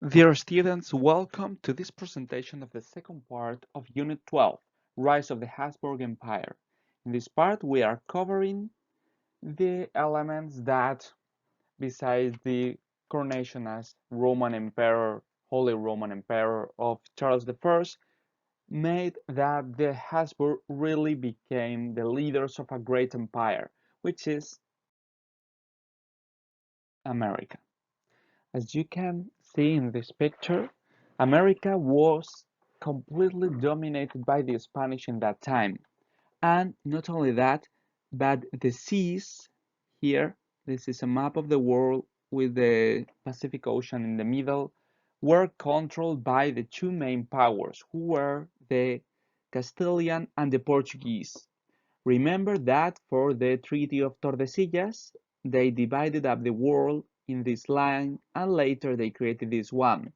Dear students, welcome to this presentation of the second part of Unit 12, Rise of the Habsburg Empire. In this part, we are covering the elements that, besides the coronation as Roman Emperor, Holy Roman Emperor of Charles I, made that the Habsburg really became the leaders of a great empire, which is America. As you can see in this picture, America was completely dominated by the Spanish in that time. And not only that, but the seas here, this is a map of the world with the Pacific Ocean in the middle, were controlled by the two main powers, who were the Castilian and the Portuguese. Remember that for the Treaty of Tordesillas, they divided up the world in this line and later they created this one,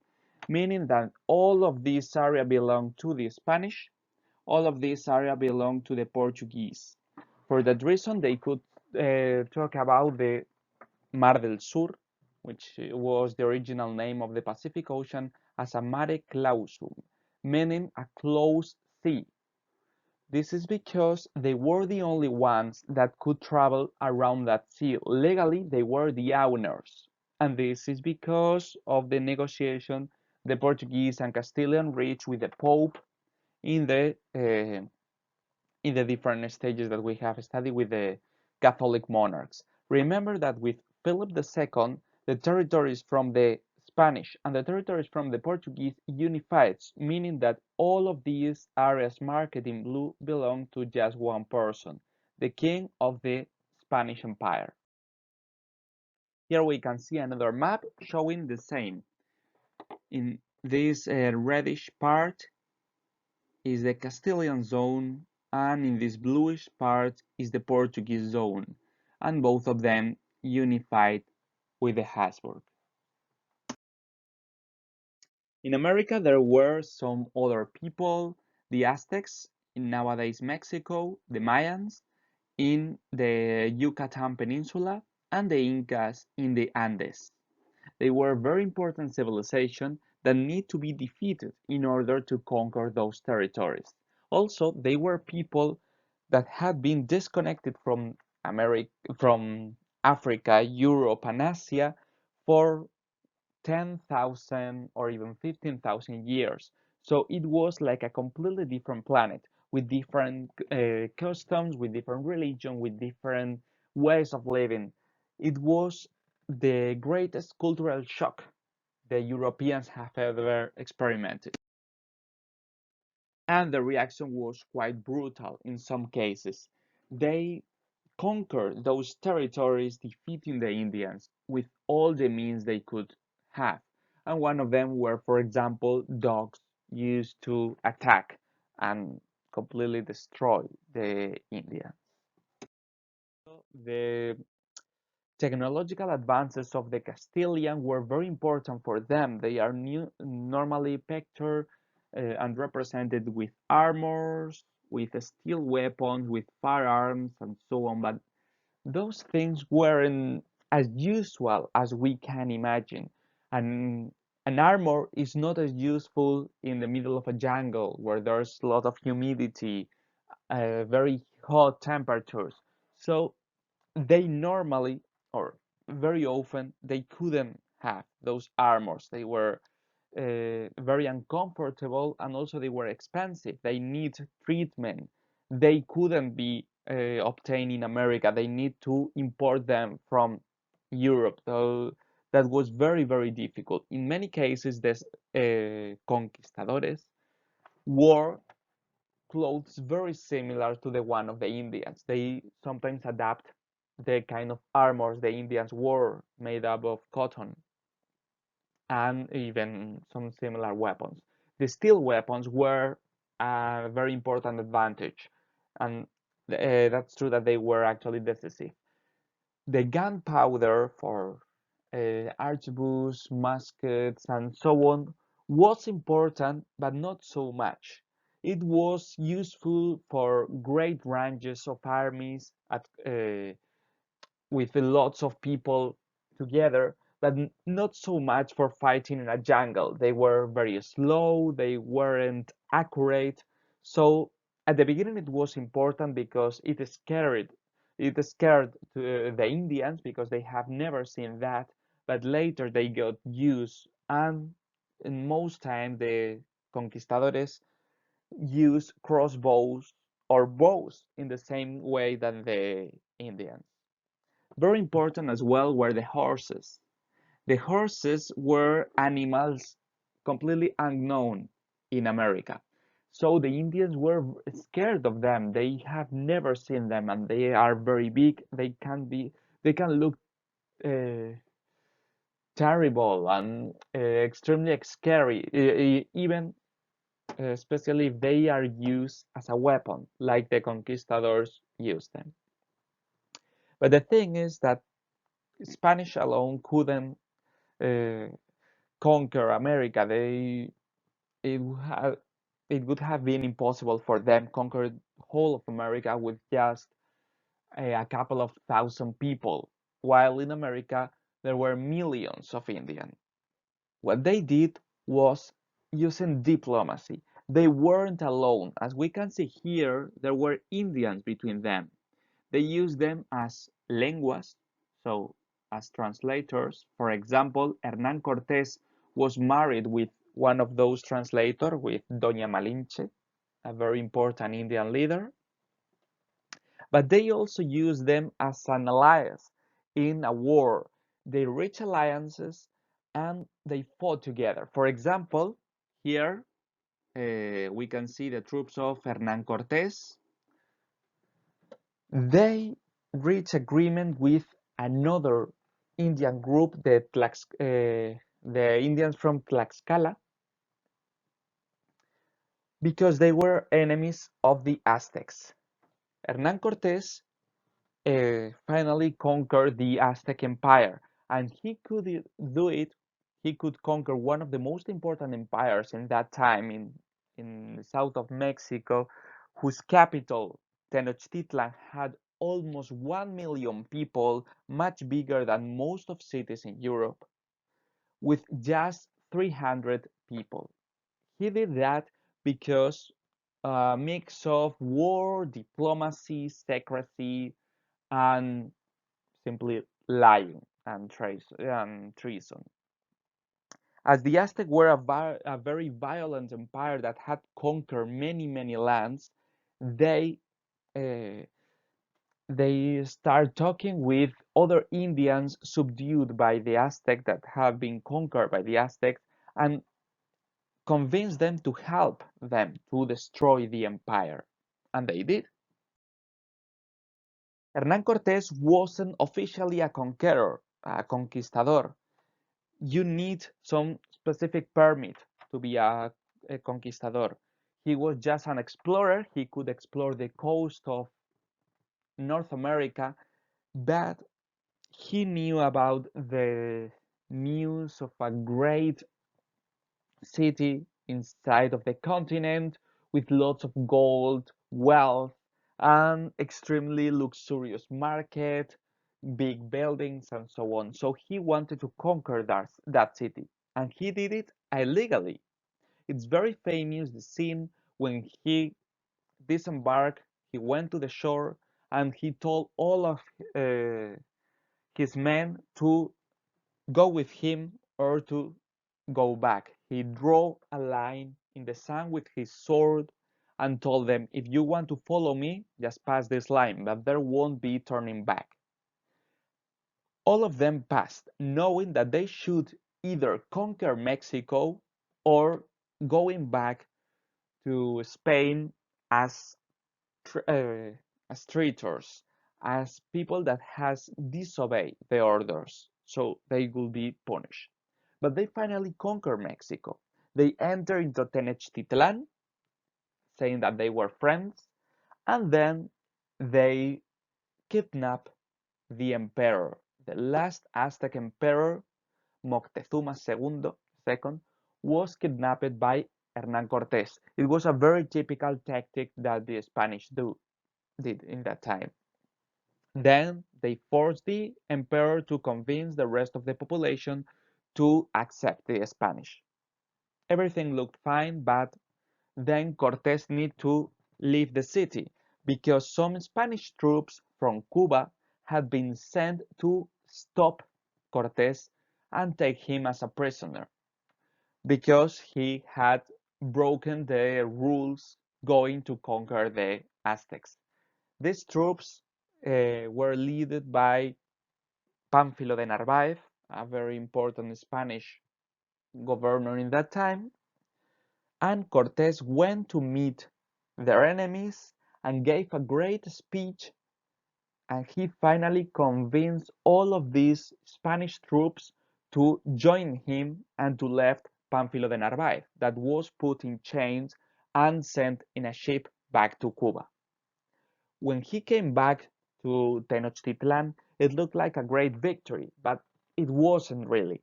meaning that all of this area belonged to the Spanish, all of this area belonged to the Portuguese. For that reason, they could talk about the Mar del Sur, which was the original name of the Pacific Ocean, as a mare clausum, meaning a closed sea. This is because they were the only ones that could travel around that sea. Legally, they were the owners. And this is because of the negotiation the Portuguese and Castilian reached with the Pope in the different stages that we have studied with the Catholic monarchs. Remember that with Philip II, the territories from the Spanish and the territories from the Portuguese unified, meaning that all of these areas marked in blue belong to just one person, the king of the Spanish Empire. Here we can see another map showing the same. In this reddish part is the Castilian zone, and in this bluish part is the Portuguese zone, and both of them unified with the Habsburg. In America, there were some other people, the Aztecs in nowadays Mexico, the Mayans in the Yucatan Peninsula, and the Incas in the Andes. They were very important civilization that need to be defeated in order to conquer those territories. Also, they were people that had been disconnected from from Africa, Europe, and Asia for 10,000 or even 15,000 years. So it was like a completely different planet with different customs, with different religion, with different ways of living. It was the greatest cultural shock the Europeans have ever experimented. And the reaction was quite brutal in some cases. They conquered those territories, defeating the Indians with all the means they could have. And one of them were, for example, dogs used to attack and completely destroy the Indians. The technological advances of the Castilian were very important for them. They are normally pictured and represented with armors, with steel weapons, with firearms, and so on. But those things weren't as usual as we can imagine. And an armor is not as useful in the middle of a jungle where there's a lot of humidity, very hot temperatures. So they normally or very often they couldn't have those armors. They were very uncomfortable and also they were expensive. They need treatment. They couldn't be obtained in America. They need to import them from Europe. So that was very, very difficult. In many cases, the conquistadores wore clothes very similar to the one of the Indians. They sometimes adapt the kind of armors the Indians wore made up of cotton and even some similar weapons. The steel weapons were a very important advantage, and that's true that they were actually decisive. The gunpowder for arquebus, muskets, and so on was important, but not so much. It was useful for great ranges of armies with lots of people together, but not so much for fighting in a jungle. They were very slow, they weren't accurate. So at the beginning it was important because it scared the Indians because they have never seen that, but later they got used, and in most time the conquistadores use crossbows or bows in the same way than the Indians. Very important as well were the horses. The horses were animals completely unknown in America. So the Indians were scared of them. They have never seen them, and they are very big. They can look uh, terrible and extremely scary, even especially if they are used as a weapon, like the conquistadors used them. But the thing is that Spanish alone couldn't uh, conquer America. It would have it would have been impossible for them conquer the whole of America with just a couple of thousand people, while in America there were millions of Indians. What they did was using diplomacy. They weren't alone. As we can see here, there were Indians between them. They used them as lenguas, so as translators. For example, Hernán Cortés was married with one of those translators, with Doña Malinche, a very important Indian leader. But they also used them as an alliance in a war. They reached alliances and they fought together. For example, here we can see the troops of Hernán Cortés. They reach agreement with another Indian group, the Indians from Tlaxcala, because they were enemies of the Aztecs. Hernán Cortés finally conquered the Aztec Empire, and he could do it. He could conquer one of the most important empires in that time in the south of Mexico, whose capital, Tenochtitlan, had almost 1 million people, much bigger than most of cities in Europe, with just 300 people. He did that because a mix of war, diplomacy, secrecy, and simply lying and treason. As the Aztecs were a very violent empire that had conquered many, many lands, they uh, they start talking with other Indians subdued by the Aztec that have been conquered by the Aztecs and convince them to help them to destroy the empire. And they did. Hernán Cortés wasn't officially a conqueror, a conquistador. You need some specific permit to be a conquistador. He was just an explorer. He could explore the coast of North America, but he knew about the news of a great city inside of the continent with lots of gold, wealth, and extremely luxurious market, big buildings, and so on. So he wanted to conquer that city, and he did it illegally. It's very famous, the scene when he disembarked, he went to the shore, and he told all of uh, his men to go with him or to go back. He drew a line in the sand with his sword and told them, if you want to follow me, just pass this line, but there won't be turning back. All of them passed, knowing that they should either conquer Mexico or going back to Spain as uh, as traitors, as people that has disobeyed the orders, so they will be punished. But they finally conquer Mexico. They enter into Tenochtitlan, saying that they were friends, and then they kidnap the emperor, the last Aztec emperor, Moctezuma II, was kidnapped by Hernán Cortés. It was a very typical tactic that the Spanish did in that time. Then they forced the emperor to convince the rest of the population to accept the Spanish. Everything looked fine, but then Cortés needed to leave the city because some Spanish troops from Cuba had been sent to stop Cortés and take him as a prisoner because he had broken the rules going to conquer the Aztecs. These troops were led by Pánfilo de Narváez, a very important Spanish governor in that time, and Cortés went to meet their enemies and gave a great speech, and he finally convinced all of these Spanish troops to join him and to left Pánfilo de Narváez, that was put in chains and sent in a ship back to Cuba. When he came back to Tenochtitlan, it looked like a great victory, but it wasn't really,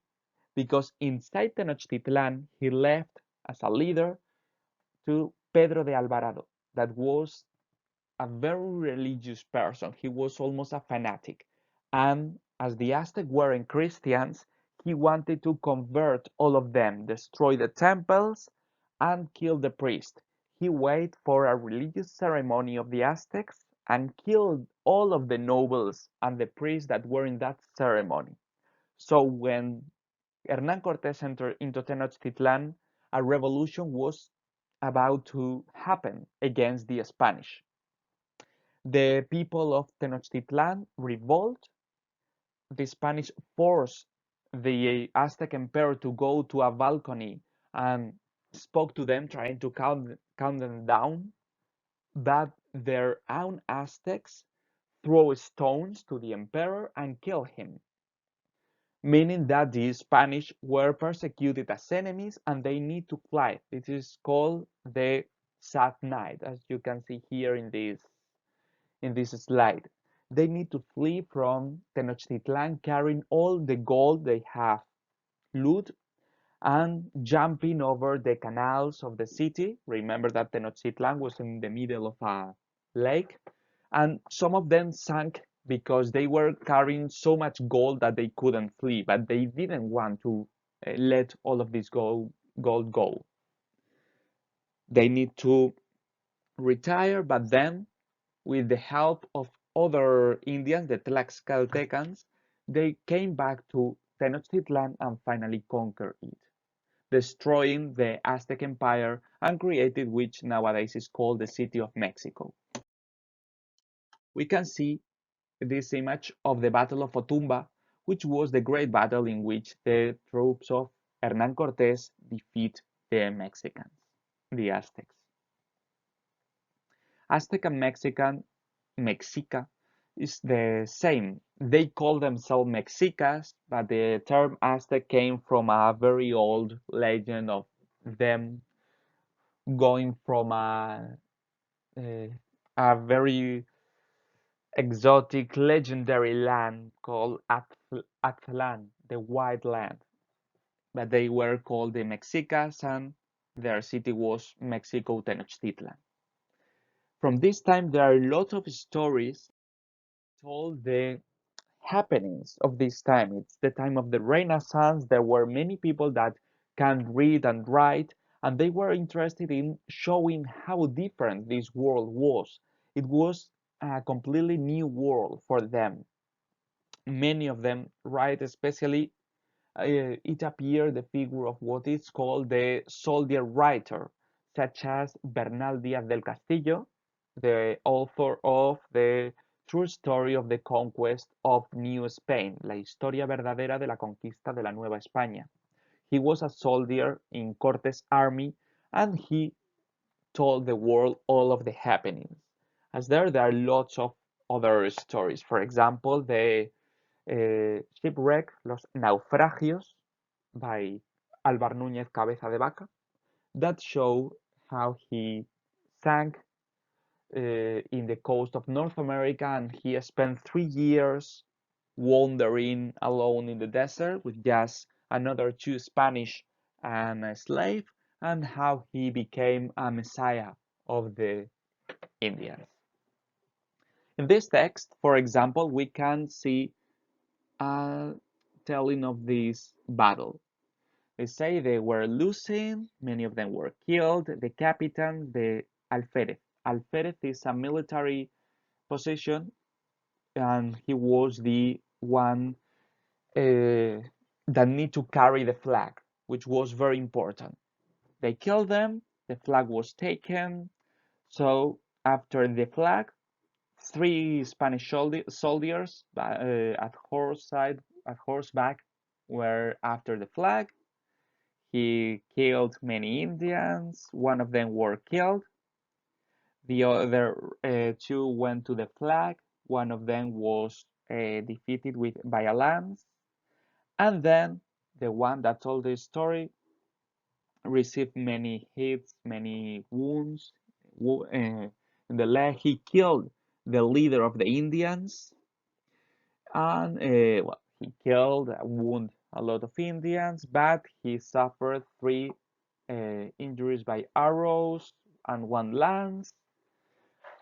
because inside Tenochtitlan, he left as a leader to Pedro de Alvarado, that was a very religious person. He was almost a fanatic. And as the Aztecs weren't Christians, he wanted to convert all of them, destroy the temples, and kill the priest. He waited for a religious ceremony of the Aztecs and killed all of the nobles and the priests that were in that ceremony. So when Hernán Cortés entered into Tenochtitlan, a revolution was about to happen against the Spanish. The people of Tenochtitlan revolt. The Spanish forced the Aztec emperor to go to a balcony and spoke to them, trying to calm them down. But their own Aztecs throw stones to the emperor and kill him, meaning that the Spanish were persecuted as enemies and they need to fly. This is called the Sad Night, as you can see here in this slide. They need to flee from Tenochtitlan carrying all the gold they have loot and jumping over the canals of the city. Remember that Tenochtitlan was in the middle of a lake, and some of them sank because they were carrying so much gold that they couldn't flee, but they didn't want to let all of this gold go. They need to retire, but then with the help of other Indians, the Tlaxcaltecans, they came back to Tenochtitlan and finally conquered it, destroying the Aztec Empire and created which nowadays is called the City of Mexico. We can see this image of the Battle of Otumba, which was the great battle in which the troops of Hernán Cortés defeat the Mexicans, the Aztecs. Aztec and Mexica is the same. They call themselves Mexicas, but the term Aztec came from a very old legend of them going from a very exotic, legendary land called Aztlan, the White Land. But they were called the Mexicas, and their city was Mexico Tenochtitlan. From this time, there are lots of stories told the happenings of this time. It's the time of the Renaissance. There were many people that can read and write, and they were interested in showing how different this world was. It was a completely new world for them. Many of them write, especially it appeared the figure of what is called the soldier writer, such as Bernal Díaz del Castillo, the author of the true story of the conquest of New Spain, La historia verdadera de la conquista de la Nueva España. He was a soldier in Cortes' army and he told the world all of the happenings. As there are lots of other stories. For example, the shipwreck, Los Naufragios, by Álvar Núñez Cabeza de Vaca, that show how he sank in the coast of North America and he spent 3 years wandering alone in the desert with just another two Spanish and a slave, and how he became a messiah of the Indians. In this text, for example, we can see a telling of this battle. They say they were losing, many of them were killed. The captain, the alferez. Alferez is a military position, and he was the one that need to carry the flag, which was very important. They killed them, the flag was taken. So after the flag, three Spanish soldiers at horseback were after the flag. He killed many Indians. One of them were killed. The other two went to the flag. One of them was defeated by a lance. And then the one that told the story received many hits, many wounds in the leg. He killed the leader of the Indians, and well, he killed, wounded a lot of Indians, but he suffered three injuries by arrows and one lance.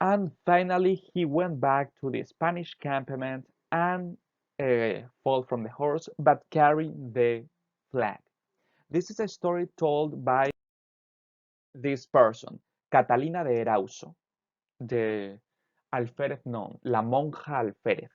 And finally, he went back to the Spanish campment and fall from the horse, but carrying the flag. This is a story told by this person, Catalina de Erauso, the alférez, no, la monja alférez.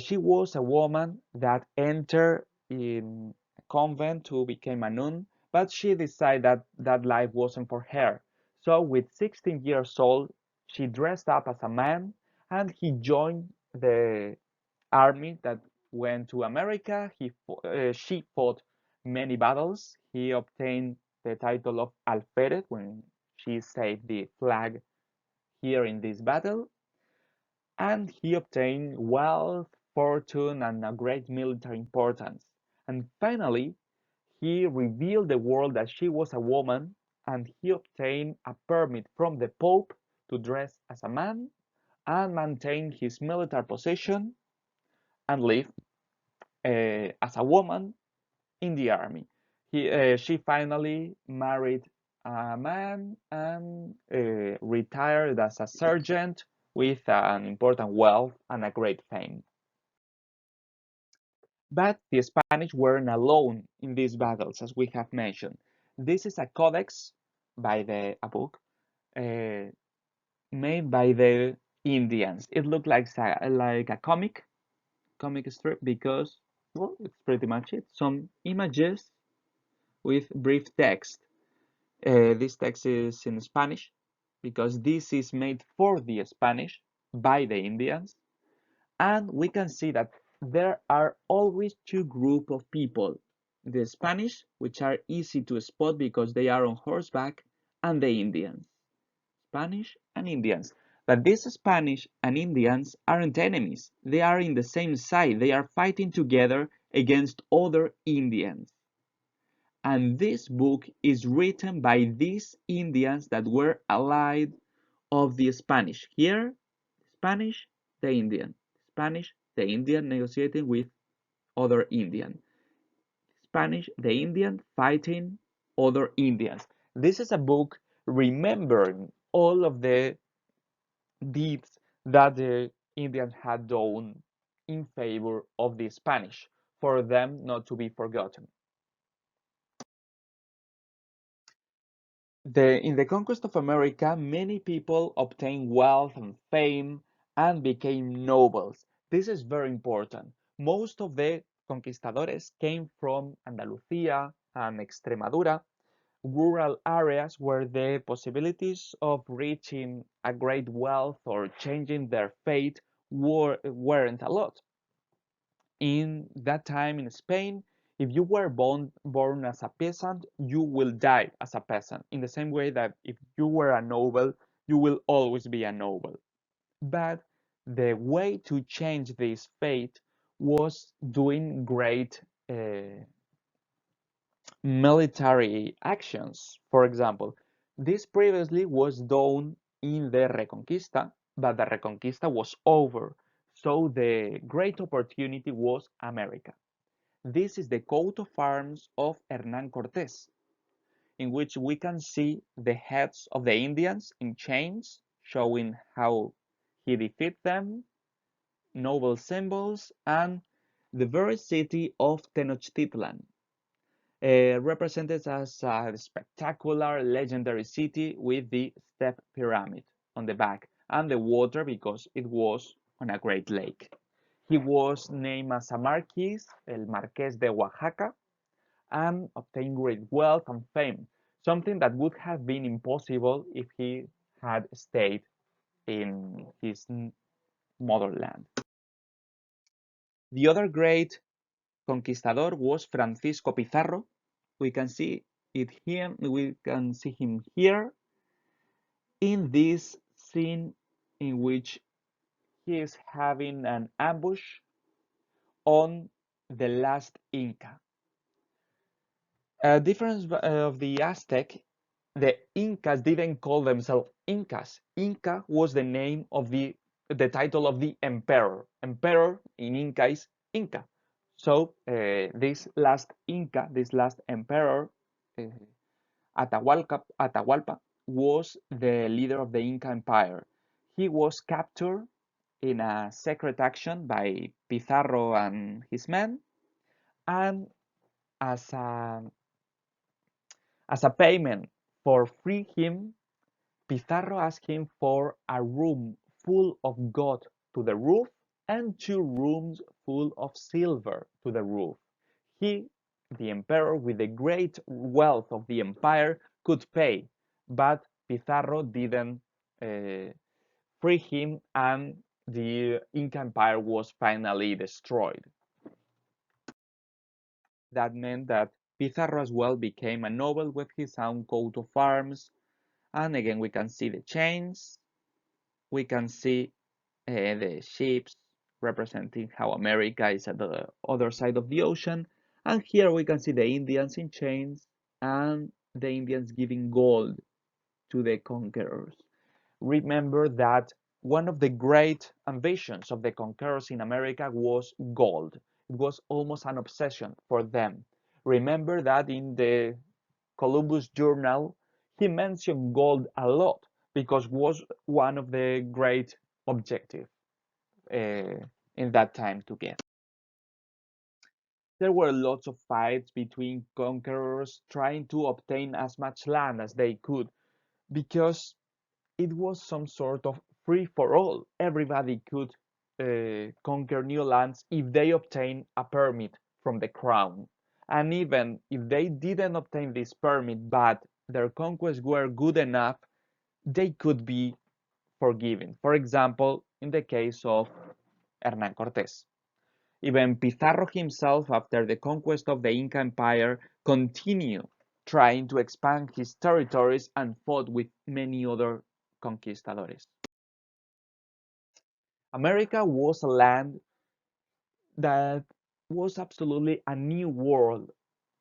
She was a woman that entered in a convent to become a nun, but she decided that that life wasn't for her. So with 16 years old, she dressed up as a man and he joined the army that went to America. She fought many battles. He obtained the title of alférez when she saved the flag here in this battle, and he obtained wealth, fortune, and a great military importance. And finally, he revealed the world that she was a woman, and he obtained a permit from the Pope to dress as a man and maintain his military position and live as a woman in the army. She finally married a man and retired as a sergeant with an important wealth and a great fame. But the Spanish weren't alone in these battles, as we have mentioned. This is a codex a book uh, made by the Indians. It looked like a comic strip because, well, it's pretty much it. Some images with brief text. This text is in Spanish because this is made for the Spanish by the Indians. And we can see that there are always two groups of people. The Spanish, which are easy to spot because they are on horseback, and the Indians. Spanish and Indians. But these Spanish and Indians aren't enemies. They are in the same side. They are fighting together against other Indians. And this book is written by these Indians that were allied of the Spanish. Here, Spanish, the Indian. Spanish, the Indian negotiating with other Indian. Spanish, the Indian fighting other Indians. This is a book remembering all of the deeds that the Indians had done in favor of the Spanish for them not to be forgotten. In the conquest of America, many people obtained wealth and fame and became nobles. This is very important. Most of the conquistadores came from Andalusia and Extremadura, rural areas where the possibilities of reaching a great wealth or changing their fate weren't a lot. In that time in Spain, if you were born as a peasant, you will die as a peasant. In the same way that if you were a noble, you will always be a noble. But the way to change this fate was doing great military actions. For example, this previously was done in the Reconquista, but the Reconquista was over. So the great opportunity was America. This is the coat of arms of Hernán Cortés, in which we can see the heads of the Indians in chains, showing how He defeated them, noble symbols, and the very city of Tenochtitlan, represented as a spectacular, legendary city with the step pyramid on the back and the water because it was on a great lake. He was named as a marquis, el Marqués de Oaxaca, and obtained great wealth and fame, something that would have been impossible if he had stayed in his motherland. The other great conquistador was Francisco Pizarro. We can see we can see him here in this scene in which he is having an ambush on the last Inca. A difference of the Aztec, the Incas didn't call themselves Incas. Inca was the name of the title of the emperor. Emperor in Inca is Inca. So this last Inca, this last emperor, uh, Atahualpa, was the leader of the Inca Empire. He was captured in a secret action by Pizarro and his men, and as a as a payment for free him, Pizarro asked him for a room full of gold to the roof and 2 rooms full of silver to the roof. He, the emperor, with the great wealth of the empire, could pay, but Pizarro didn't uh, free him, and the Inca Empire was finally destroyed. That meant that Pizarro as well became a noble with his own coat of arms. And again, we can see the chains. We can see the ships representing how America is at the other side of the ocean. And here we can see the Indians in chains and the Indians giving gold to the conquerors. Remember that one of the great ambitions of the conquerors in America was gold. It was almost an obsession for them. Remember that in the Columbus Journal, he mentioned gold a lot because it was one of the great objectives in that time to get. There were lots of fights between conquerors trying to obtain as much land as they could because it was some sort of free for all. Everybody could conquer new lands if they obtained a permit from the crown. And even if they didn't obtain this permit, but their conquests were good enough, they could be forgiven. For example, in the case of Hernán Cortés. Even Pizarro himself, after the conquest of the Inca Empire, continued trying to expand his territories and fought with many other conquistadores. America was a land that was absolutely a new world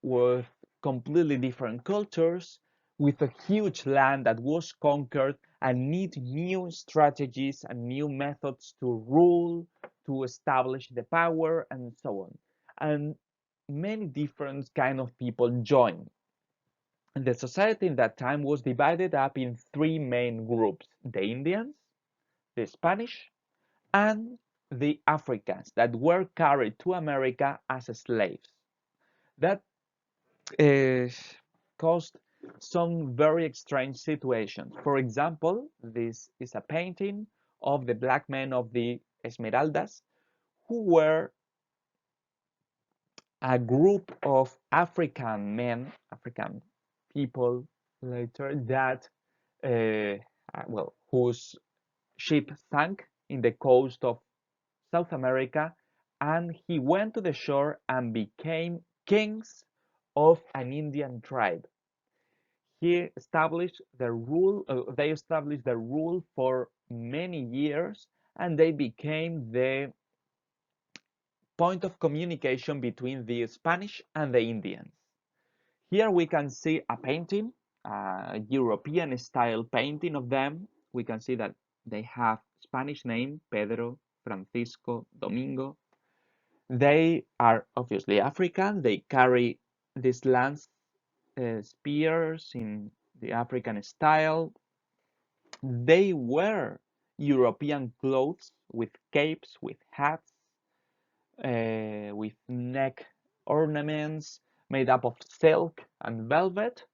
with completely different cultures, with a huge land that was conquered and need new strategies and new methods to rule, to establish the power, and so on. And many different kind of people joined. And the society in that time was divided up in 3 main groups: the Indians, the Spanish, and the Africans that were carried to America as slaves. That uh, caused some very strange situations. For example, this is a painting of the black men of the Esmeraldas, who were a group of African men, African people later that, whose ship sank in the coast of South America, and he went to the shore and became kings of an Indian tribe. He established the rule. They established the rule for many years, and they became the point of communication between the Spanish and the Indians. Here we can see a painting, a European style painting of them. We can see that they have Spanish name, Pedro, Francisco, Domingo. They are obviously African. They carry these lance spears in the African style. They were European clothes with capes, with hats, with neck ornaments made up of silk and velvet,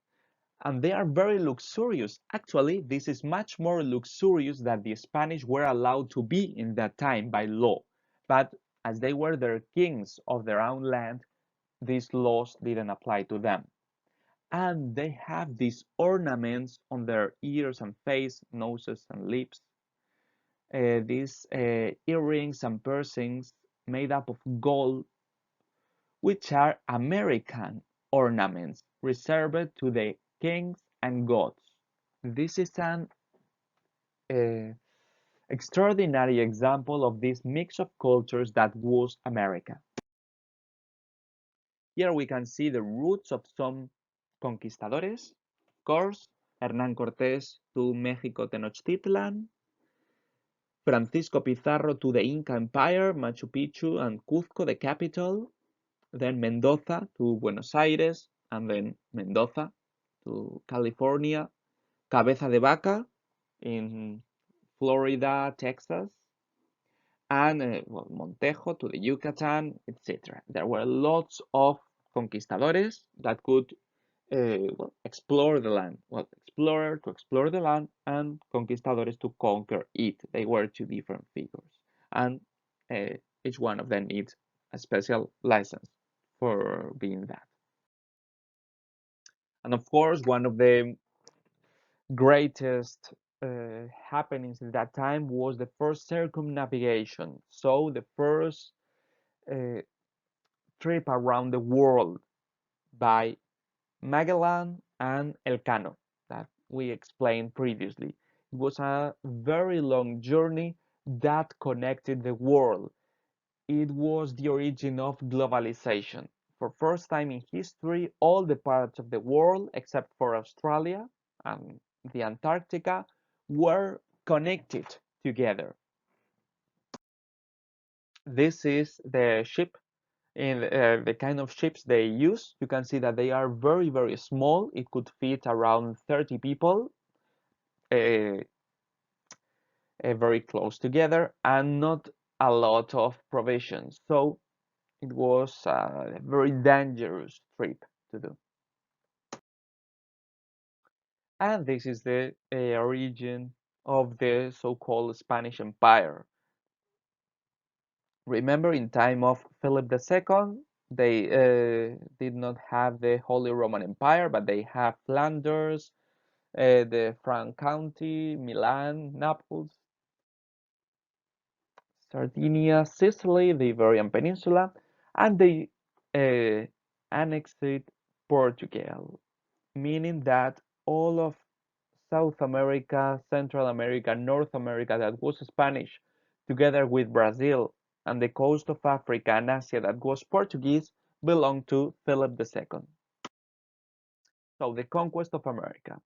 and they are very luxurious. Actually, this is much more luxurious than the Spanish were allowed to be in that time by law. But as they were their kings of their own land, these laws didn't apply to them. And they have these ornaments on their ears and face, noses and lips. These earrings and piercings made up of gold, which are American ornaments reserved to the kings and gods. This is an uh, extraordinary example of this mix of cultures that was America. Here we can see the roots of some conquistadores. Of course, Hernán Cortés to Mexico Tenochtitlan, Francisco Pizarro to the Inca Empire, Machu Picchu and Cuzco, the capital, then Mendoza to Buenos Aires, and then Mendoza to California, Cabeza de Vaca in Florida, Texas, and well, Montejo to the Yucatan, etc. There were lots of conquistadores that could well, explore the land. Well, explorer to explore the land and conquistadores to conquer it. They were two different figures. And each one of them needs a special license for being that. And of course, one of the greatest happenings at that time was the first circumnavigation. So the first uh, trip around the world by Magellan and Elcano that we explained previously. It was a very long journey that connected the world. It was the origin of globalization. For first time in history, all the parts of the world, except for Australia and the Antarctica, were connected together. This is the ship in the kind of ships they use. You can see that they are very, very small. It could fit around 30 people, uh, very close together, and not a lot of provisions. So it was a very dangerous trip to do. And this is the origin of the so-called Spanish Empire. Remember, in time of Philip II, they did not have the Holy Roman Empire, but they have Flanders, the Frank County, Milan, Naples, Sardinia, Sicily, the Iberian Peninsula, and they uh, annexed Portugal, meaning that all of South America, Central America, North America that was Spanish, together with Brazil and the coast of Africa and Asia that was Portuguese, belonged to Philip II. So the conquest of America.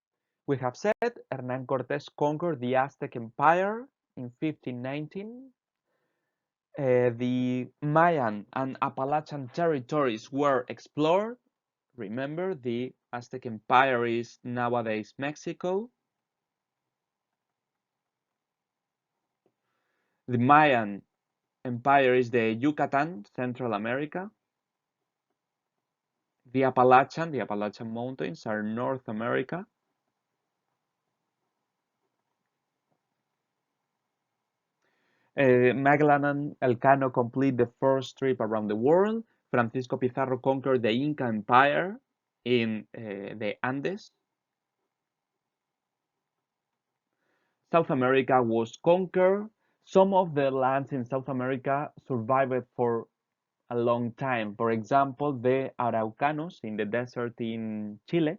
We have said Hernán Cortés conquered the Aztec Empire in 1519. The Mayan and Appalachian territories were explored. Remember, the Aztec Empire is nowadays Mexico. The Mayan Empire is the Yucatan, Central America. The Appalachian Mountains are North America. Magellan and Elcano complete the first trip around the world. Francisco Pizarro conquered the Inca Empire in the Andes. South America was conquered. Some of the lands in South America survived for a long time. For example, the Araucanos in the desert in Chile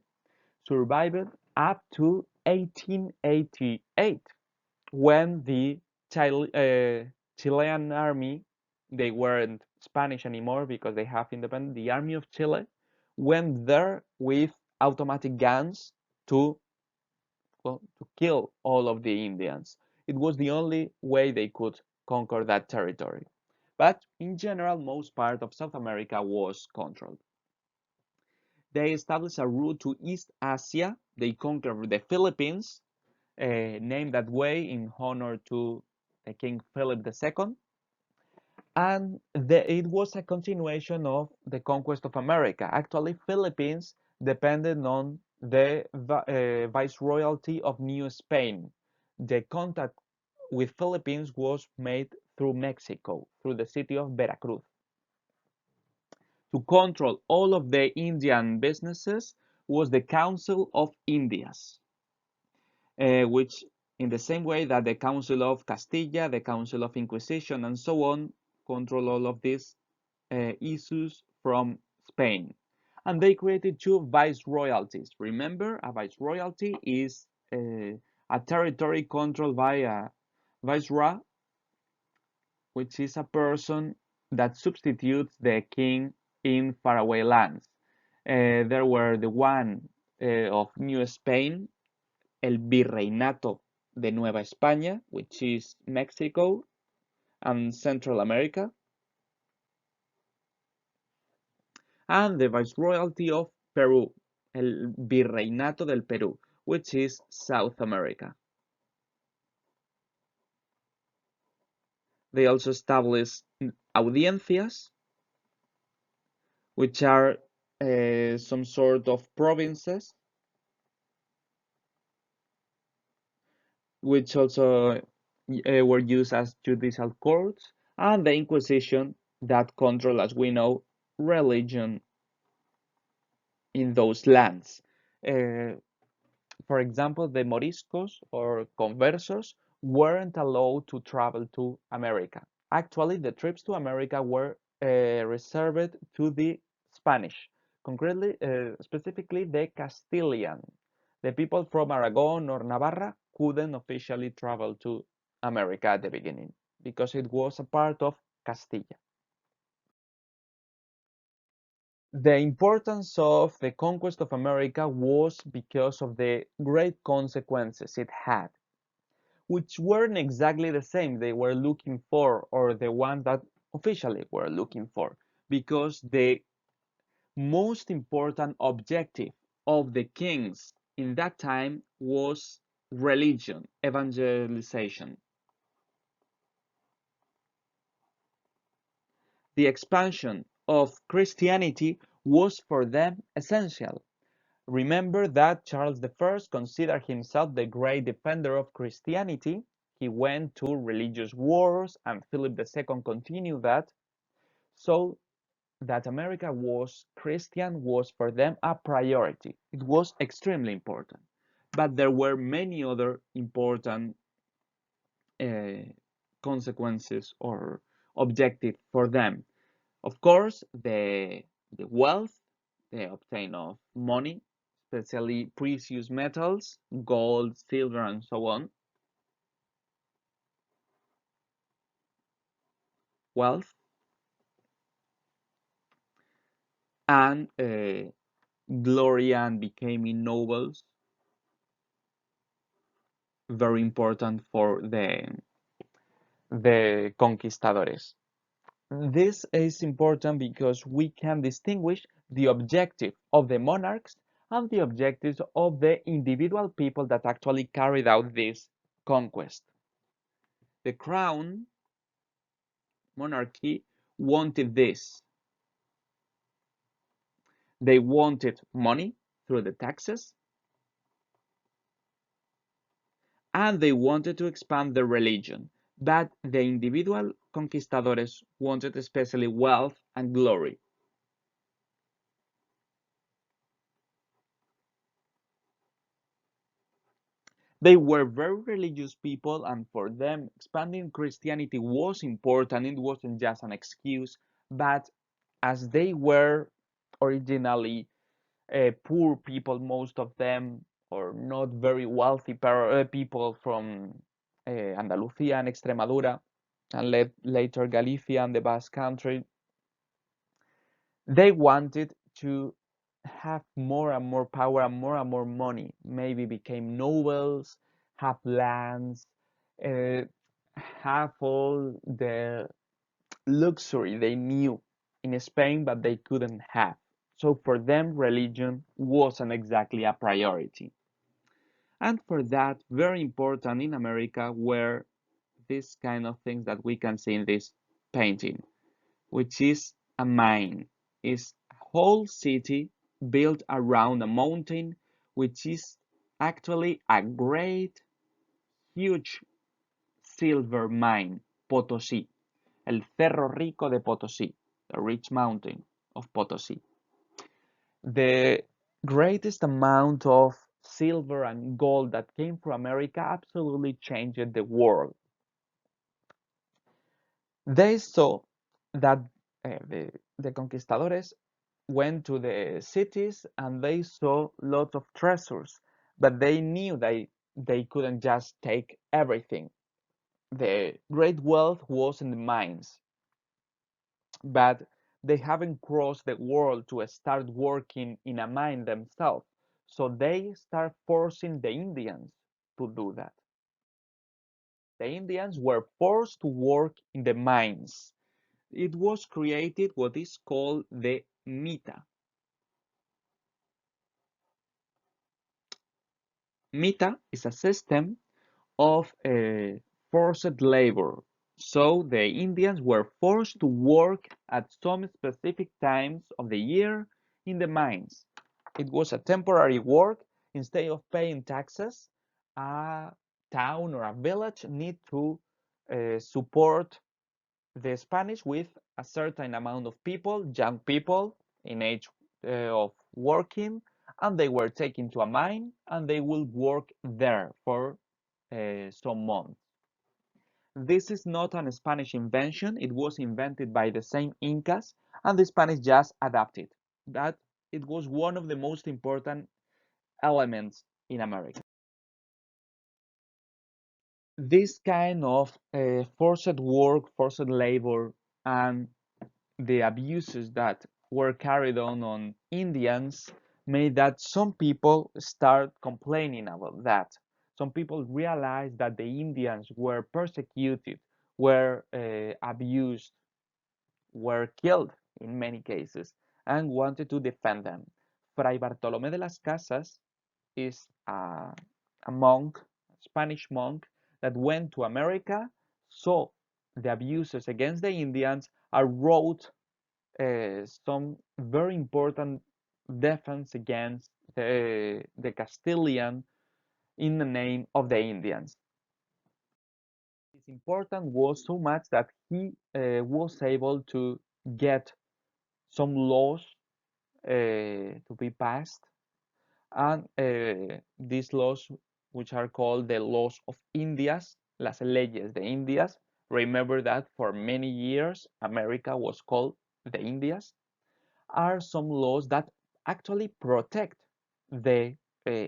survived up to 1888 when the Chilean army, they weren't Spanish anymore because they have independence, the army of Chile went there with automatic guns to, well, to kill all of the Indians. It was the only way they could conquer that territory. But in general, most part of South America was controlled. They established a route to East Asia. They conquered the Philippines, named that way in honor to King Philip II. And it was a continuation of the conquest of America. Actually, Philippines depended on the viceroyalty of New Spain. The contact with Philippines was made through Mexico, through the city of Veracruz. To control all of the Indian businesses was the Council of Indias, which in the same way that the Council of Castilla, the Council of Inquisition, and so on, control all of these issues from Spain. And they created two viceroyalties. Remember, a viceroyalty is a territory controlled by a viceroy, which is a person that substitutes the king in faraway lands. There were the one of New Spain, el Virreinato de Nueva España, which is Mexico and Central America, and the Viceroyalty of Peru, el Virreinato del Perú, which is South America. They also established audiencias, which are some sort of provinces, which also were used as judicial courts, and the Inquisition that control, as we know, religion in those lands. Uh, for example, the Moriscos or conversos weren't allowed to travel to America. Actually, the trips to America were reserved to the Spanish, concretely, specifically the Castilian. The people from Aragon or Navarra couldn't officially travel to America at the beginning because it was a part of Castilla. The importance of the conquest of America was because of the great consequences it had, which weren't exactly the same they were looking for, or the ones that officially were looking for, because the most important objective of the kings in that time was religion, evangelization. The expansion of Christianity was for them essential. Remember that Charles I considered himself the great defender of Christianity. He went to religious wars, and Philip II continued that. So that America was Christian was for them a priority. It was extremely important. But there were many other important uh, consequences or objectives for them. Of course, the wealth, the obtain of money, especially precious metals, gold, silver, and so on. Wealth and glory and becoming nobles, very important for the conquistadores. This is important because we can distinguish the objective of the monarchs and the objectives of the individual people that actually carried out this conquest. The crown monarchy wanted this. They wanted money through the taxes, and they wanted to expand their religion. But the individual conquistadores wanted especially wealth and glory. They were very religious people, and for them, expanding Christianity was important. It wasn't just an excuse, but as they were originally poor people, most of them, or not very wealthy people from Andalusia and Extremadura, and later Galicia and the Basque Country, they wanted to have more and more power and more money, maybe became nobles, have lands, uh, have all the luxury they knew in Spain, but they couldn't have. So for them, religion wasn't exactly a priority. And for that, very important in America were these kind of things that we can see in this painting, which is a mine. It's a whole city built around a mountain, which is actually a great, huge silver mine, Potosí, el Cerro Rico de Potosí, the rich mountain of Potosí. The greatest amount of silver and gold that came from America absolutely changed the world. They saw that the conquistadores went to the cities and they saw lots of treasures, but they knew they couldn't just take everything. The great wealth was in the mines, but they haven't crossed the world to start working in a mine themselves. So they start forcing the Indians to do that. The Indians were forced to work in the mines. It was created what is called the mita. Mita is a system of forced labor. So the Indians were forced to work at some specific times of the year in the mines. It was a temporary work. Instead of paying taxes, a town or a village need to support the Spanish with a certain amount of people, young people in age of working, and they were taken to a mine and they will work there for some months. This is not a Spanish invention. It was invented by the same Incas, and the Spanish just adapted. That it was one of the most important elements in America. This kind of forced work, forced labor, and the abuses that were carried on Indians made that some people start complaining about that. Some people realized that the Indians were persecuted, were abused, were killed in many cases, and wanted to defend them. Fray Bartolomé de las Casas is a monk, a Spanish monk, that went to America, saw the abuses against the Indians, and wrote some very important defense against the Castilian in the name of the Indians. His importance was so much that he was able to get some laws to be passed, and these laws, which are called the laws of Indias, las leyes de Indias. Remember that for many years America was called the Indias. Are some laws that actually protect the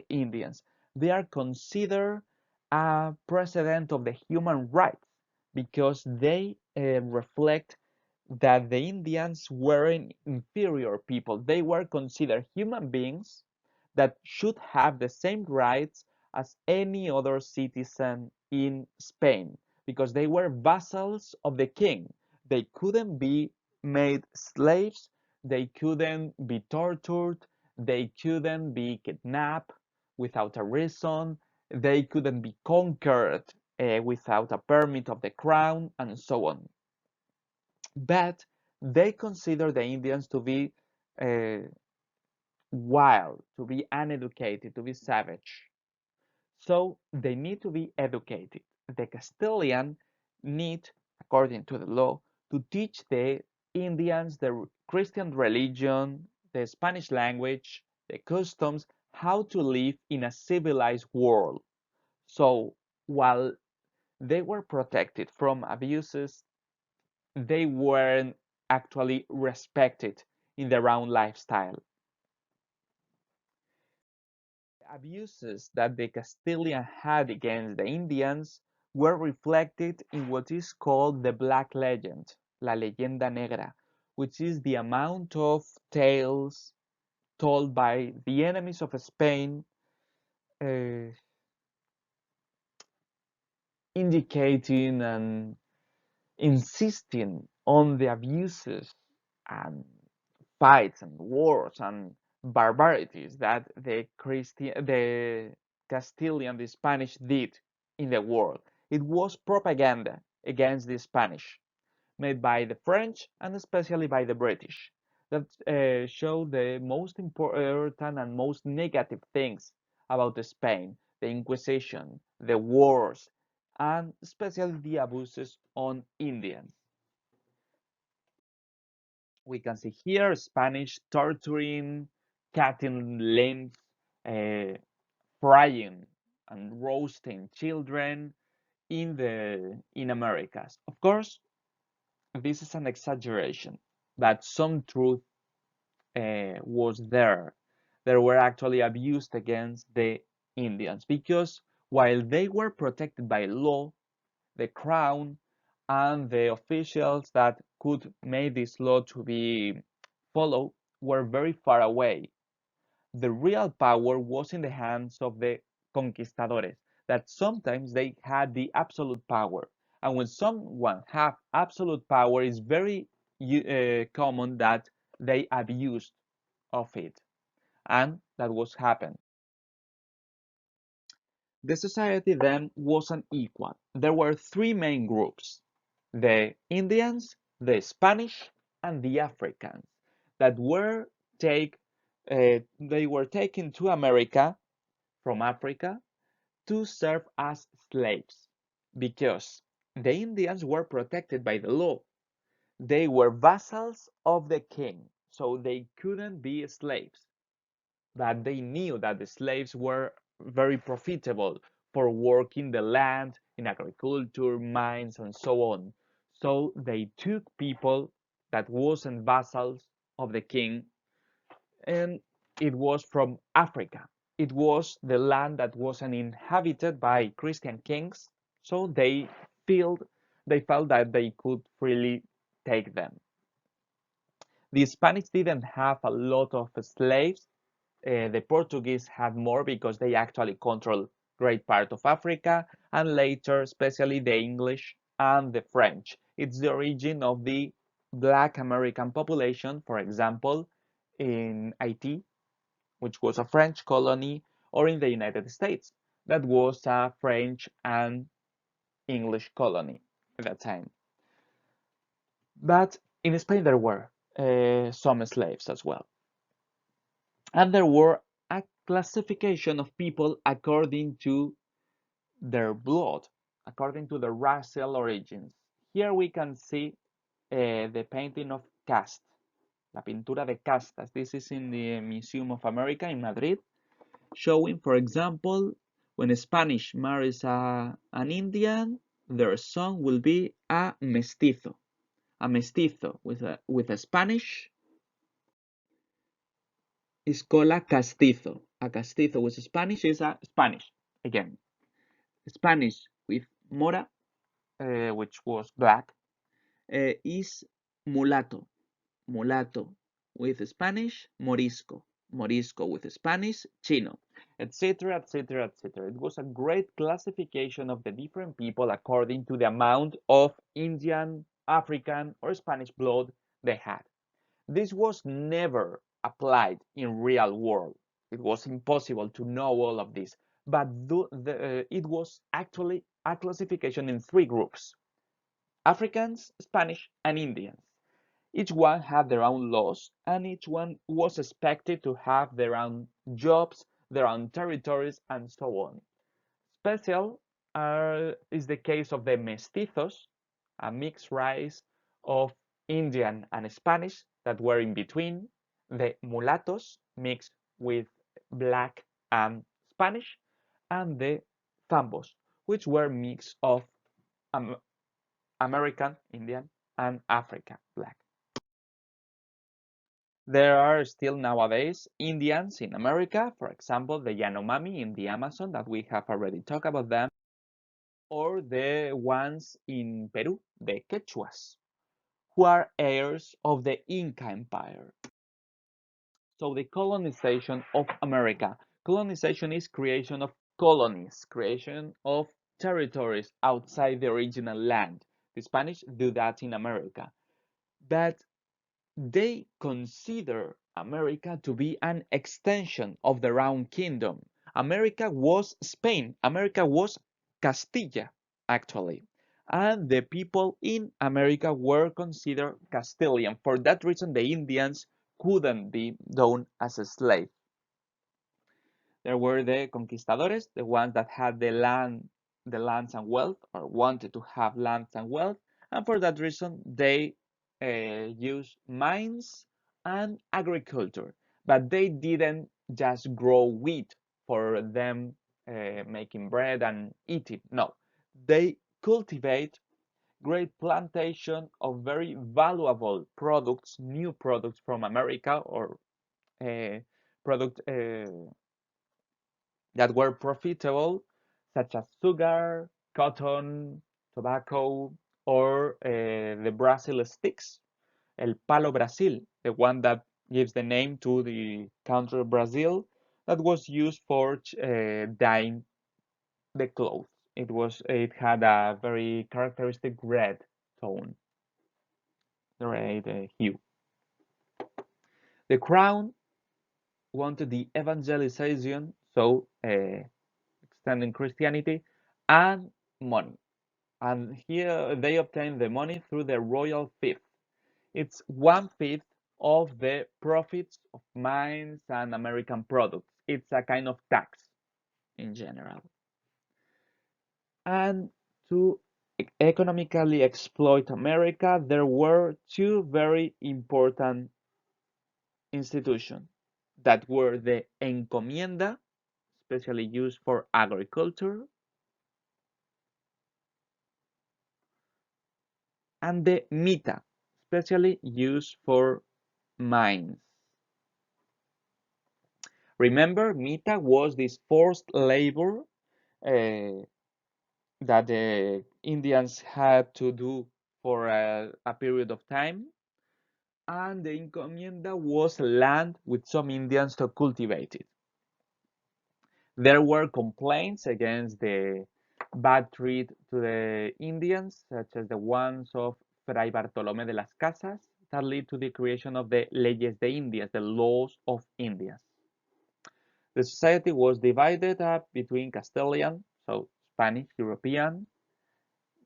Indians. They are considered a precedent of the human rights because they reflect that the Indians weren't inferior people. They were considered human beings that should have the same rights as any other citizen in Spain because they were vassals of the king. They couldn't be made slaves, they couldn't be tortured, they couldn't be kidnapped without a reason, they couldn't be conquered without a permit of the crown, and so on. But they consider the Indians to be uh, wild, to be uneducated, to be savage. So they need to be educated. The Castilian need, according to the law, to teach the Indians the Christian religion, the Spanish language, the customs, how to live in a civilized world. So while they were protected from abuses, they weren't actually respected in their own lifestyle. Abuses that the Castilian had against the Indians were reflected in what is called the Black Legend, La Leyenda Negra, which is the amount of tales told by the enemies of Spain, uh, indicating and insisting on the abuses and fights and wars and barbarities that the Castilian, the Spanish did in the world. It was propaganda against the Spanish, made by the French and especially by the British, that showed the most important and most negative things about Spain, the Inquisition, the wars, and especially the abuses on Indians. We can see here Spanish torturing, cutting limbs, uh, frying and roasting children in Americas. Of course, this is an exaggeration, but some truth was there. They were actually abused against the Indians because while they were protected by law, the crown and the officials that could make this law to be followed were very far away. The real power was in the hands of the conquistadores, that sometimes they had the absolute power. And when someone have absolute power, it's very common that they abused of it. And that was happened. The society then wasn't equal. There were three main groups: the Indians, the Spanish, and the Africans that were take they were taken to America from Africa to serve as slaves because the Indians were protected by the law. They were vassals of the king, so they couldn't be slaves. But they knew that the slaves were very profitable for working the land in agriculture, mines, and so on. So they took people that wasn't vassals of the king, and it was from Africa. It was the land that wasn't inhabited by Christian kings, so they felt that they could freely take them. The Spanish didn't have a lot of slaves. The Portuguese had more because they actually controlled great part of Africa, and later, especially the English and the French. It's the origin of the Black American population, for example, in Haiti, which was a French colony, or in the United States, that was a French and English colony at that time. But in Spain, there were some slaves as well. And there were a classification of people according to their blood, according to their racial origins. Here we can see the painting of caste, la pintura de castas. This is in the Museum of America in Madrid, showing, for example, when a Spanish marries an Indian, their son will be a mestizo. A mestizo with a Spanish is called a castizo. A castizo with Spanish is a Spanish. Again, Spanish with mora, which was black, is mulatto. Mulatto with Spanish, morisco. Morisco with Spanish, chino, etc., etc., etc. It was a great classification of the different people according to the amount of Indian, African, or Spanish blood they had. This was never applied in real world. It was impossible to know all of this, but it was actually a classification in three groups: Africans, Spanish, and Indians. Each one had their own laws, and each one was expected to have their own jobs, their own territories, and so on. Special is the case of the mestizos, a mixed race of Indian and Spanish that were in between, the mulattoes mixed with black and Spanish, and the zambos, which were mix of um, American, Indian, and African black. There are still nowadays Indians in America, for example, the Yanomami in the Amazon that we have already talked about them, or the ones in Peru, the Quechuas, who are heirs of the Inca Empire. So the colonization of America. Colonization is creation of colonies, creation of territories outside the original land. The Spanish do that in America. But they consider America to be an extension of their own kingdom, America was Spain. America was Castilla, actually. And the people in America were considered Castilian. For that reason, the Indians couldn't be done as a slave. There were the conquistadores, the ones that had the lands and wealth, or wanted to have lands and wealth, and for that reason they used mines and agriculture. But they didn't just grow wheat for them making bread and eat it. No, they cultivate great plantation of very valuable products, new products from America, or uh, product that were profitable, such as sugar, cotton, tobacco, or the Brazil sticks, el palo Brasil, the one that gives the name to the country of Brazil, that was used for dyeing the clothes. It had a very characteristic red tone, the red hue. The crown wanted the evangelization, so extending Christianity, and money. And here they obtain the money through the royal fifth. It's 1/5 of the profits of mines and American products. It's a kind of tax in general. And to economically exploit America, there were two very important institutions that were the encomienda, especially used for agriculture, and the mita, especially used for mines. Remember, mita was this forced labor uh, that the Indians had to do for a period of time, and the encomienda was land with some Indians to cultivate it. There were complaints against the bad treat to the Indians, such as the ones of Fray Bartolomé de las Casas, that led to the creation of the leyes de Indias, the laws of Indias. The society was divided up between Castilian, so Spanish, European,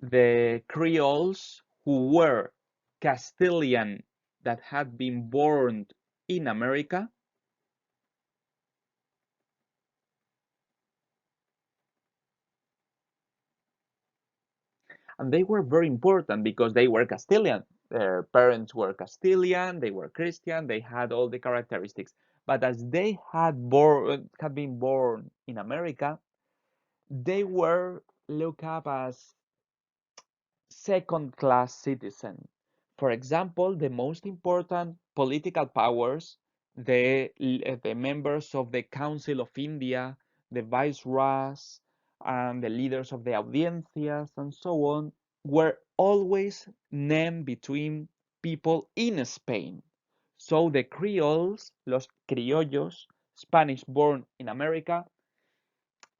the Creoles, who were Castilian that had been born in America, and they were very important because they were Castilian. Their parents were Castilian, they were Christian, they had all the characteristics. But as they had been born in America, they were looked up as second-class citizen. For example, the most important political powers, the members of the Council of India, the viceroys, and the leaders of the audiencias, and so on, were always named between people in Spain. So the Creoles, los criollos, Spanish born in America,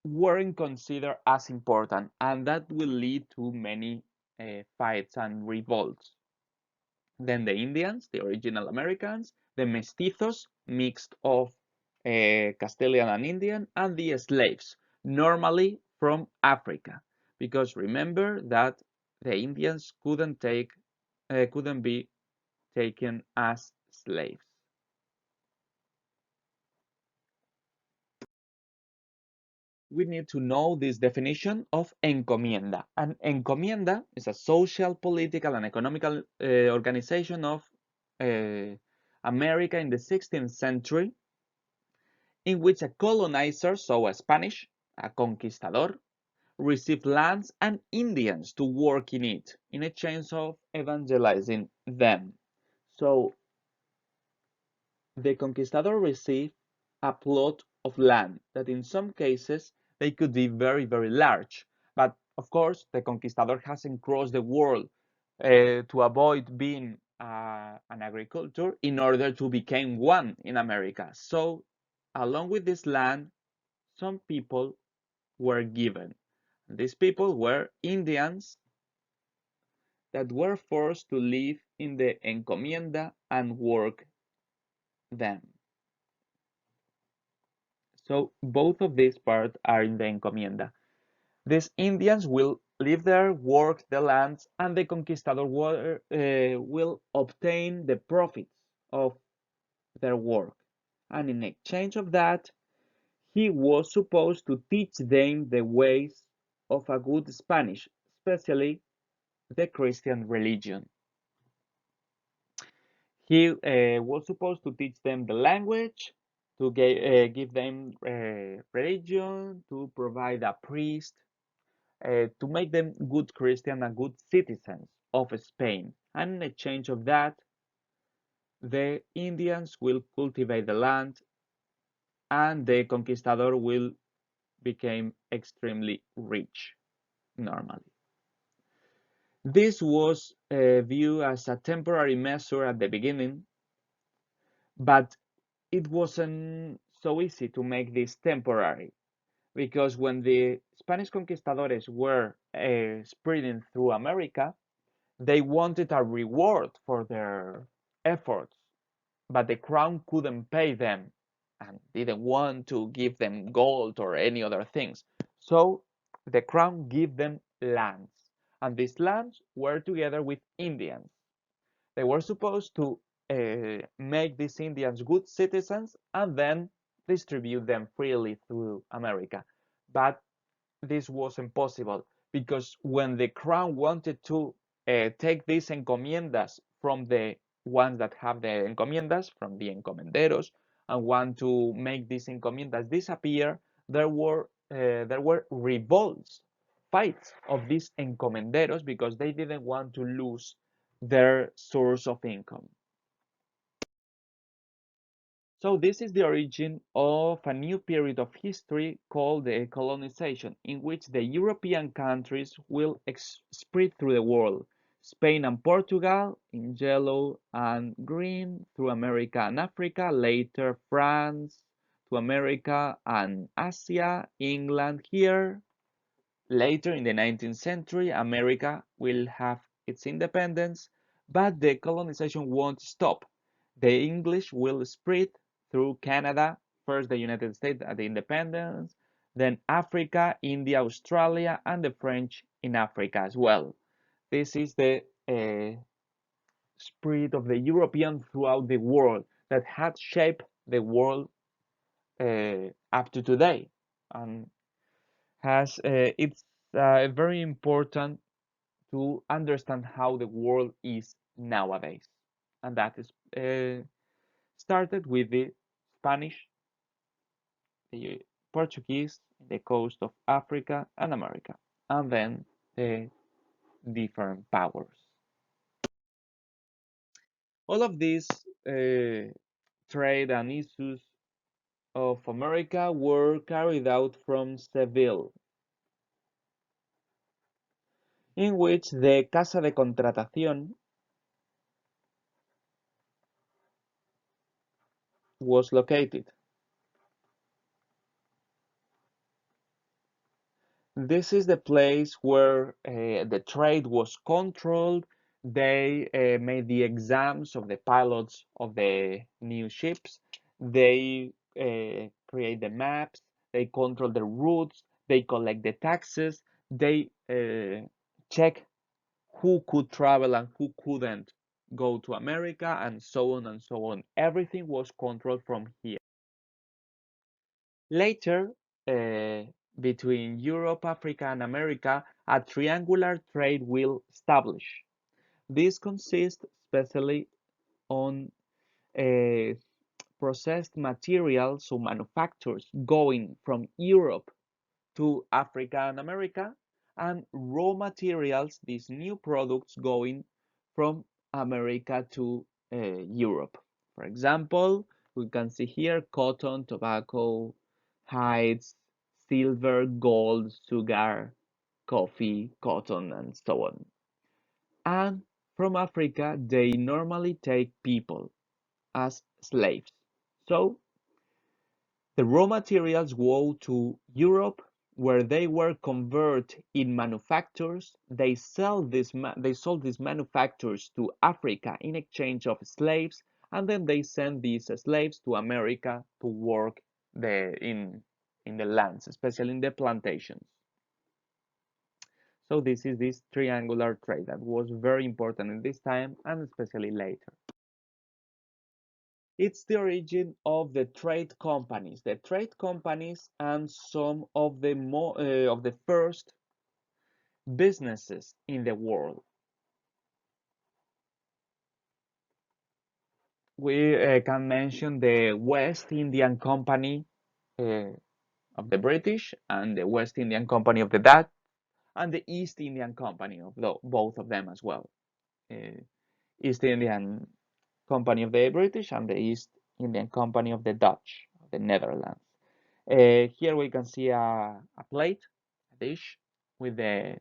weren't considered as important, and that will lead to many fights and revolts. Then the Indians, the original Americans, the mestizos, mixed of Castilian and Indian, and the slaves, normally from Africa, because remember that the Indians couldn't be taken as slaves. We need to know this definition of encomienda. An encomienda is a social, political, and economical organization of uh, America in the 16th century, in which a colonizer, so a Spanish, a conquistador, received lands and Indians to work in it in exchange of evangelizing them. So the conquistador received a plot of land that in some cases they could be very, very large. But of course, the conquistador hasn't crossed the world to avoid being an agriculture in order to become one in America. So along with this land, some people were given. These people were Indians that were forced to live in the encomienda and work them. So both of these parts are in the encomienda. These Indians will live there, work the lands, and the conquistador will obtain the profits of their work. And in exchange of that, he was supposed to teach them the ways of a good Spanish, especially the Christian religion. He was supposed to teach them the language, to give them religion, to provide a priest, to make them good Christian and good citizens of Spain. And in exchange of that, the Indians will cultivate the land and the conquistador will become extremely rich normally. This was viewed as a temporary measure at the beginning, but it wasn't so easy to make this temporary because when the Spanish conquistadores were spreading through America, they wanted a reward for their efforts, but the crown couldn't pay them and didn't want to give them gold or any other things. So the crown gave them lands, and these lands were together with Indians. They were supposed to make these Indians good citizens and then distribute them freely through America. But this wasn't possible because when the crown wanted to take these encomiendas from the ones that have the encomiendas, from the encomenderos, and want to make these encomiendas disappear, there were revolts, fights of these encomenderos because they didn't want to lose their source of income. So this is the origin of a new period of history called the colonization, in which the European countries will spread through the world. Spain and Portugal in yellow and green through America and Africa, later France to America and Asia, England here. Later in the 19th century, America will have its independence, but the colonization won't stop. The English will spread through Canada, first the United States at the independence, then Africa, India, Australia, and the French in Africa as well. This is the spread of the European throughout the world that had shaped the world up to today. And it's very important to understand how the world is nowadays. And that is started with the Spanish, the Portuguese, the coast of Africa and America, and then the different powers. All of these trade and issues of America were carried out from Seville, in which the Casa de Contratación was located. This is the place where the trade was controlled. They made the exams of the pilots of the new ships. They create the maps. They control the routes. They collect the taxes. They check who could travel and who couldn't go to America, and so on and so on. Everything was controlled from here. Later, uh, between Europe, Africa, and America, a triangular trade will establish. This consists especially on uh, processed materials, so manufactures going from Europe to Africa and America, and raw materials, these new products going from America to Europe. For example, we can see here cotton, tobacco, hides, silver, gold, sugar, coffee, cotton, and so on. And from Africa, they normally take people as slaves. So the raw materials go to Europe, where they were converted in manufactures. They sold these manufactures to Africa in exchange of slaves, and then they send these slaves to America to work the in the lands, especially in the plantations. So this is this triangular trade that was very important in this time and especially later. It's the origin of the trade companies. The trade companies and some of the first businesses in the world. We can mention the West Indian Company uh, of the British and the West Indian Company of the Dutch and the East Indian Company of both of them as well. Uh, East Indian Company of the British and the East Indian Company of the Dutch, the Netherlands. Here we can see a plate, a dish, with the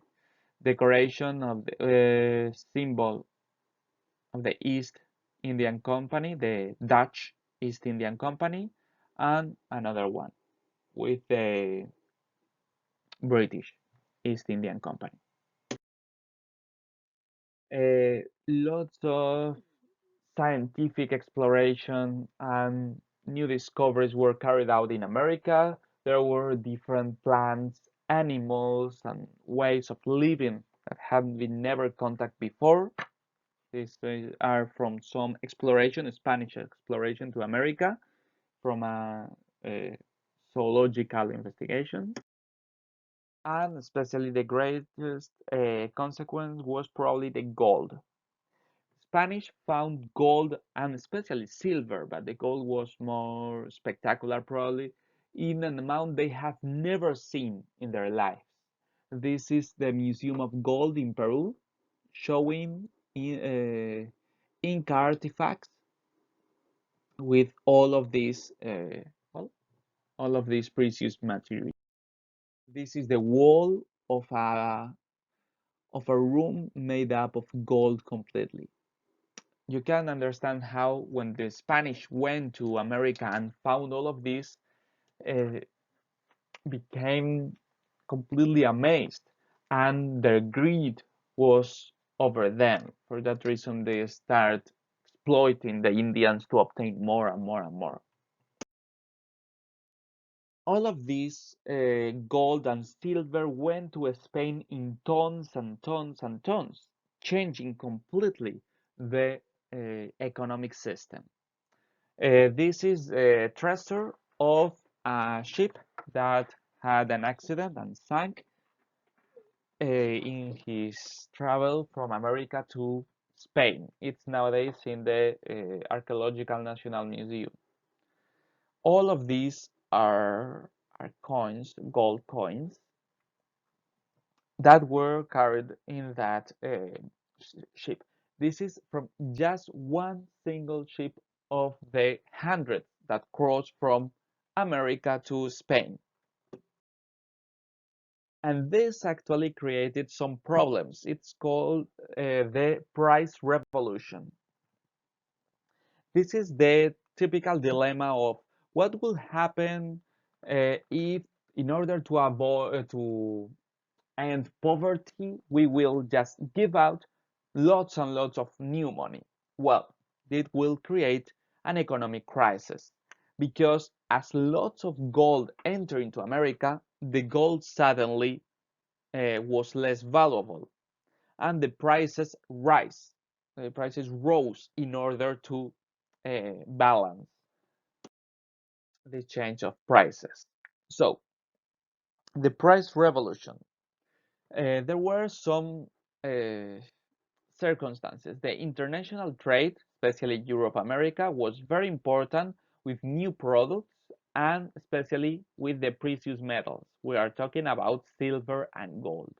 decoration of the symbol of the East Indian Company, the Dutch East Indian Company, and another one with the British East Indian Company. Lots of scientific exploration and new discoveries were carried out in America. There were different plants, animals, and ways of living that had been never contacted before. These are from some exploration, Spanish exploration to America, from a zoological investigation. And especially the greatest consequence was probably the gold. Spanish found gold and especially silver, but the gold was more spectacular probably in an amount they have never seen in their lives. This is the Museum of Gold in Peru, showing Inca artifacts with well, all of these precious materials. This is the wall of a room made up of gold completely. You can understand how when the Spanish went to America and found all of this, uh, became completely amazed, and their greed was over them. For that reason, they start exploiting the Indians to obtain more and more and more. All of this gold and silver went to Spain in tons and tons and tons, changing completely the economic system. This is a treasure of a ship that had an accident and sank in his travel from America to Spain. It's nowadays in the Archaeological National Museum. All of these are coins, gold coins, that were carried in that ship. This is from just one single ship of the hundreds that crossed from America to Spain. And this actually created some problems. It's called the price revolution. This is the typical dilemma of what will happen if, in order to avoid and poverty, we will just give out lots and lots of new money. Well, it will create an economic crisis because as lots of gold enter into America, the gold suddenly was less valuable and the prices rise. The prices rose in order to balance the change of prices. So the price revolution. There were some uh, circumstances. The international trade, especially Europe America, was very important with new products and especially with the precious metals. We are talking about silver and gold.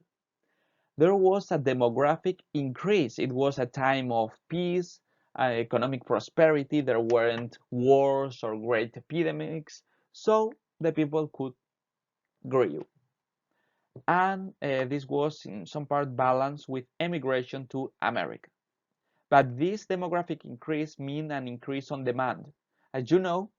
There was a demographic increase. It was a time of peace, economic prosperity. There weren't wars or great epidemics, so the people could grow. And this was in some part balanced with emigration to America. But this demographic increase mean an increase on demand. As you know,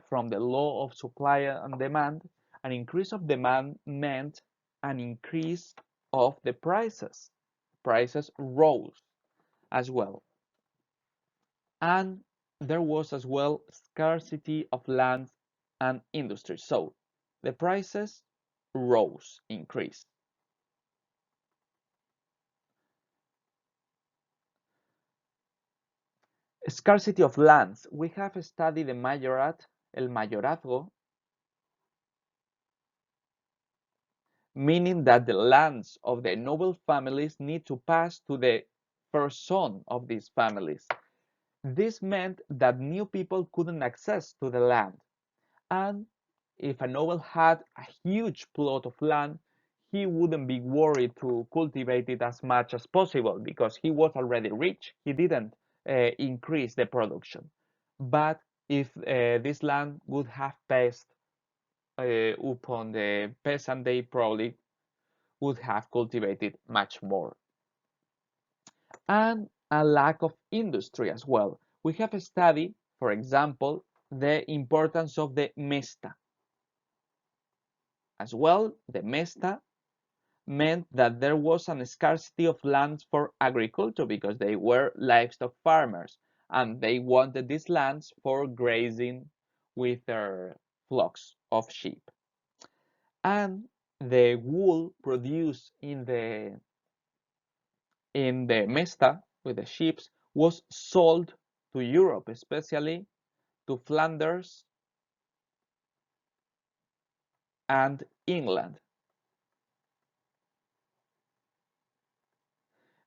from the law of supply and demand, an increase of demand meant an increase of the prices. Prices rose as well. And there was as well scarcity of land and industry. So the prices rose, increased. Scarcity of lands. We have studied the majorat, el mayorazgo, meaning that the lands of the noble families need to pass to the first son of these families. This meant that new people couldn't access to the land. And if a noble had a huge plot of land, he wouldn't be worried to cultivate it as much as possible because he was already rich. He didn't increase the production. But if this land would have passed upon the peasant, they probably would have cultivated much more. And a lack of industry as well. We have studied, for example, the importance of the mesta. As well, the mesta meant that there was a scarcity of lands for agriculture because they were livestock farmers and they wanted these lands for grazing with their flocks of sheep. And the wool produced in the mesta with the sheep was sold to Europe, especially to Flanders and England,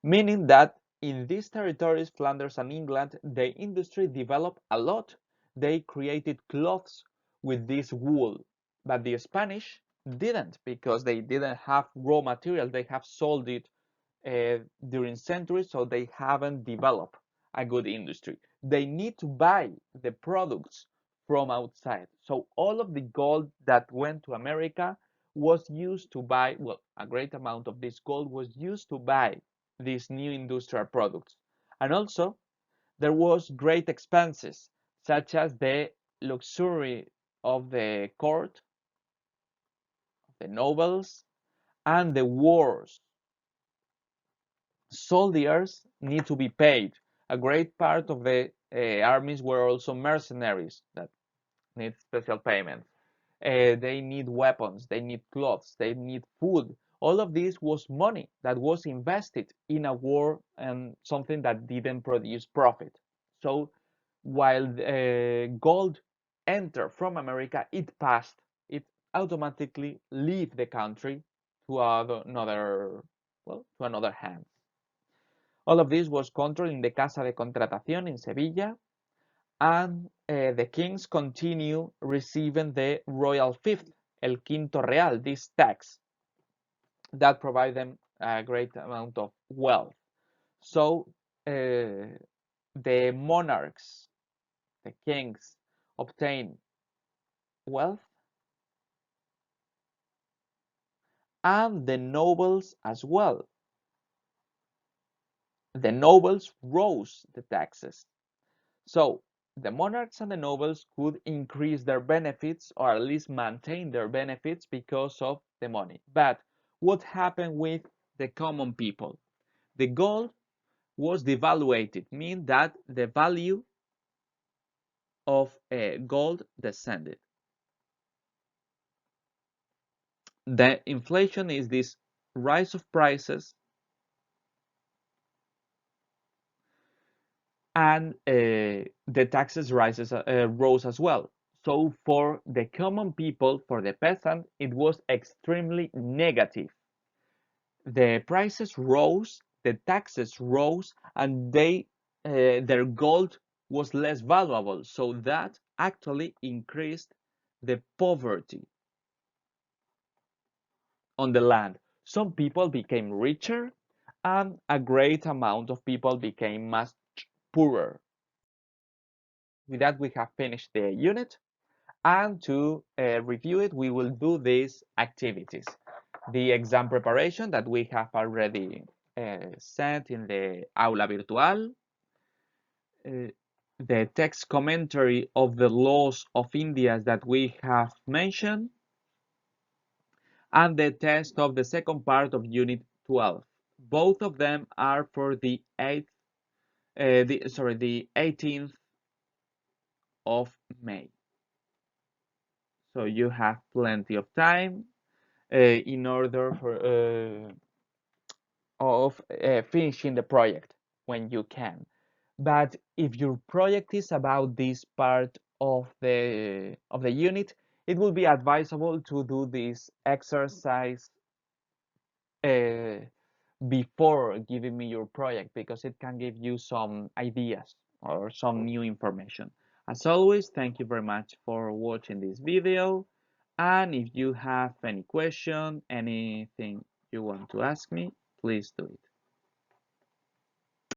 meaning that in these territories, Flanders and England, the industry developed a lot. They created cloths with this wool, but the Spanish didn't because they didn't have raw material. They have sold it during centuries, so they haven't developed a good industry. They need to buy the products from outside. So all of the gold that went to America was used to buy, well, a great amount of this gold was used to buy these new industrial products. And also, there was great expenses, such as the luxury of the court, the nobles, and the wars. Soldiers need to be paid. A great part of the armies were also mercenaries that need special payment. They need weapons, they need clothes, they need food. All of this was money that was invested in a war and something that didn't produce profit. So while gold entered from America, it passed, it automatically leave the country to another, well, to another hand. All of this was controlled in the Casa de Contratación in Sevilla, and the kings continue receiving the royal fifth, el quinto real, this tax that provide them a great amount of wealth. So the monarchs, the kings, obtain wealth, and the nobles as well. The nobles rose the taxes. So the monarchs and the nobles could increase their benefits or at least maintain their benefits because of the money. But what happened with the common people? The gold was devaluated, meaning that the value of gold descended. The inflation is this rise of prices and the taxes rose as well. So for the common people, for the peasant, it was extremely negative. The prices rose, the taxes rose, and their gold was less valuable. So that actually increased the poverty on the land. Some people became richer, and a great amount of people became much poorer. With that, we have finished the unit. And to review it, we will do these activities. The exam preparation that we have already sent in the Aula Virtual, the text commentary of the laws of India that we have mentioned, and the test of the second part of Unit 12. Both of them are for the 18th of May. so you have plenty of time in order of finishing the project when you can. But if your project is about this part of the unit, it will be advisable to do this exercise uh, before giving me your project because it can give you some ideas or some new information. As always, thank you very much for watching this video. And if you have any question, anything you want to ask me, please do it.